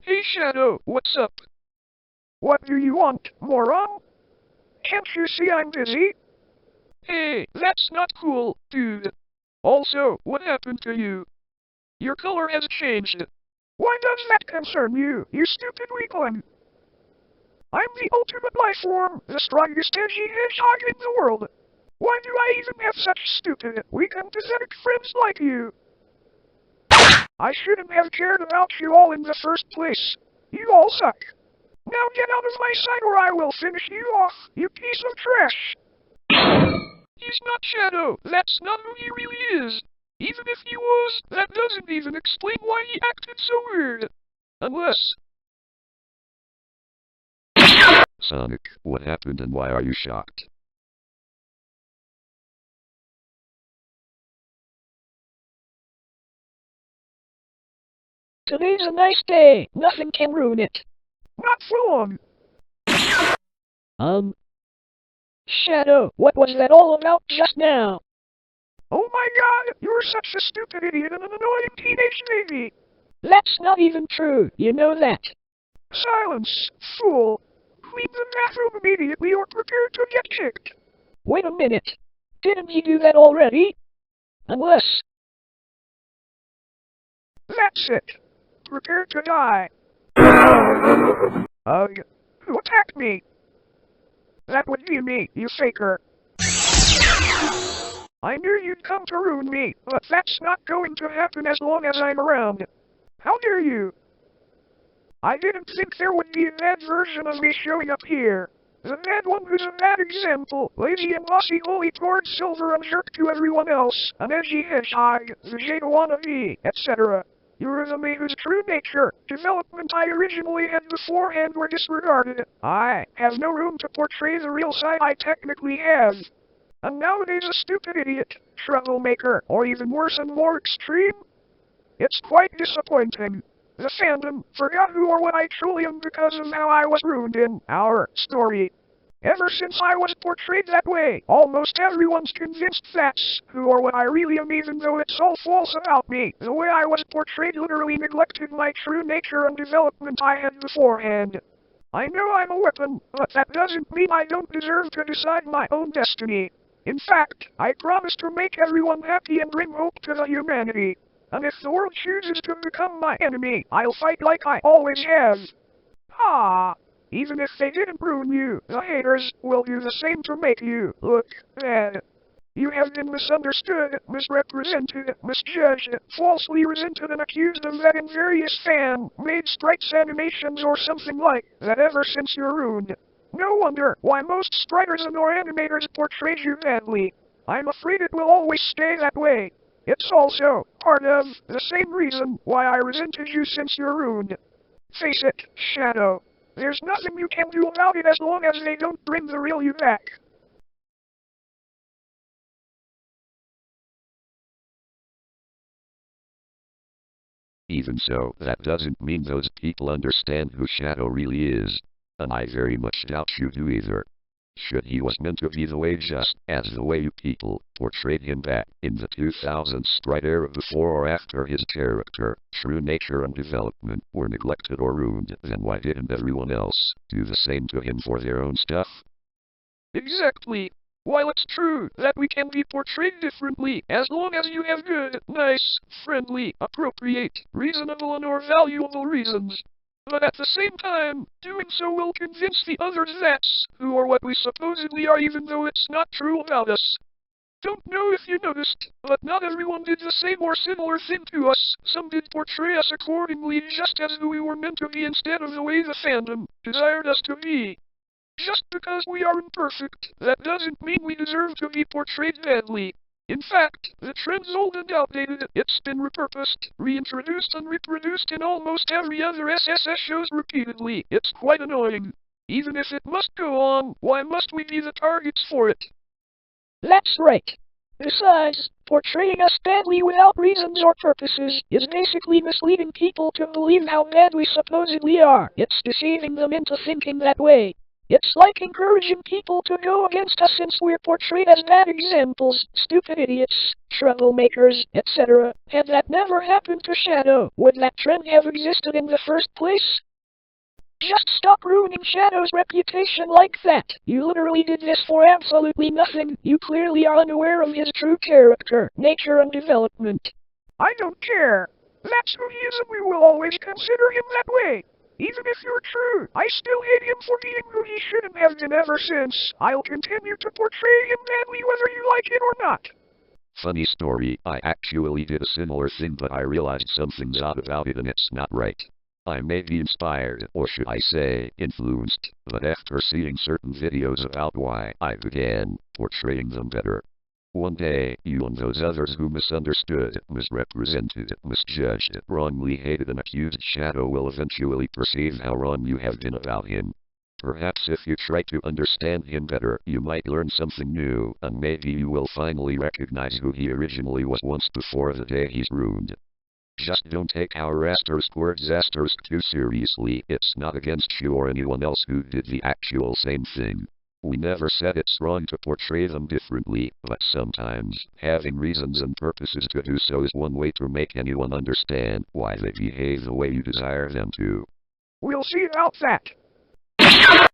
Hey Shadow, what's up? What do you want, moron? Can't you see I'm busy? Hey, that's not cool, dude. Also, what happened to you? Your color has changed. Why does that concern you, you stupid weakling? I'm the ultimate life form, the strongest edgy hedgehog in the world. Why do I even have such stupid, weak and pathetic friends like you? I shouldn't have cared about you all in the first place. You all suck. Now get out of my sight or I will finish you off, you piece of trash. He's not Shadow, that's not who he really is. Even if he was, that doesn't even explain why he acted so weird. Unless... Sonic, what happened and why are you shocked? Today's a nice day. Nothing can ruin it. Not for long. Shadow, what was that all about just now? Oh my god, you're such a stupid idiot and an annoying teenage baby. That's not even true, you know that. Silence, fool. Leave the bathroom immediately or prepare to get kicked. Wait a minute. Didn't he do that already? Unless... That's it. Prepare to die. Who attacked me? That would be me, you faker. I knew you'd come to ruin me, but that's not going to happen as long as I'm around. How dare you? I didn't think there would be a bad version of me showing up here. The bad one who's a bad example, lazy and bossy, holy toward silver and jerk to everyone else, an edgy hedgehog, the J wannabe, etc. You're the me whose true nature, development I originally had beforehand were disregarded. I have no room to portray the real side I technically have. And nowadays a stupid idiot, troublemaker, or even worse and more extreme? It's quite disappointing. The fandom forgot who or what I truly am because of how I was ruined in our story. Ever since I was portrayed that way, almost everyone's convinced that's who or what I really am, even though it's all false about me. The way I was portrayed literally neglected my true nature and development I had beforehand. I know I'm a weapon, but that doesn't mean I don't deserve to decide my own destiny. In fact, I promise to make everyone happy and bring hope to the humanity. And if the world chooses to become my enemy, I'll fight like I always have. Even if they didn't ruin you, the haters will do the same to make you look bad. You have been misunderstood, misrepresented, misjudged, falsely resented and accused of that in various fan-made sprites animations or something like that ever since you're ruined. No wonder why most spriters and or animators portray you badly. I'm afraid it will always stay that way. It's also part of the same reason why I resented you since you're ruined. Face it, Shadow. There's nothing you can do about it as long as they don't bring the real you back. Even so, that doesn't mean those people understand who Shadow really is. And I very much doubt you do either. Should he was meant to be the way just as the way you people portrayed him back in the 2000s sprite era before or after his character, true nature and development were neglected or ruined, then why didn't everyone else do the same to him for their own stuff? Exactly. While it's true that we can be portrayed differently, as long as you have good, nice, friendly, appropriate, reasonable and or valuable reasons. But at the same time, doing so will convince the others that's who or what we supposedly are, even though it's not true about us. Don't know if you noticed, but not everyone did the same or similar thing to us. Some did portray us accordingly just as who we were meant to be instead of the way the fandom desired us to be. Just because we are imperfect, that doesn't mean we deserve to be portrayed badly. In fact, the trend's old and outdated. It's been repurposed, reintroduced and reproduced in almost every other SSS shows repeatedly. It's quite annoying. Even if it must go on, why must we be the targets for it? That's right. Besides, portraying us badly without reasons or purposes is basically misleading people to believe how bad we supposedly are. It's deceiving them into thinking that way. It's like encouraging people to go against us since we're portrayed as bad examples, stupid idiots, troublemakers, etc. Had that never happened to Shadow, would that trend have existed in the first place? Just stop ruining Shadow's reputation like that. You literally did this for absolutely nothing. You clearly are unaware of his true character, nature, and development. I don't care. That's who he is and we will always consider him that way. Even if you're true, I still hate him for being who he shouldn't have been ever since. I'll continue to portray him badly whether you like it or not. Funny story, I actually did a similar thing, but I realized something's odd about it and it's not right. I may be inspired, or should I say, influenced, but after seeing certain videos about why, I began portraying them better. One day, you and those others who misunderstood, misrepresented, misjudged, wrongly hated and accused Shadow will eventually perceive how wrong you have been about him. Perhaps if you try to understand him better, you might learn something new, and maybe you will finally recognize who he originally was once before the day he's ruined. Just don't take our words too seriously. It's not against you or anyone else who did the actual same thing. We never said it's wrong to portray them differently, but sometimes, having reasons and purposes to do so is one way to make anyone understand why they behave the way you desire them to. We'll see about that.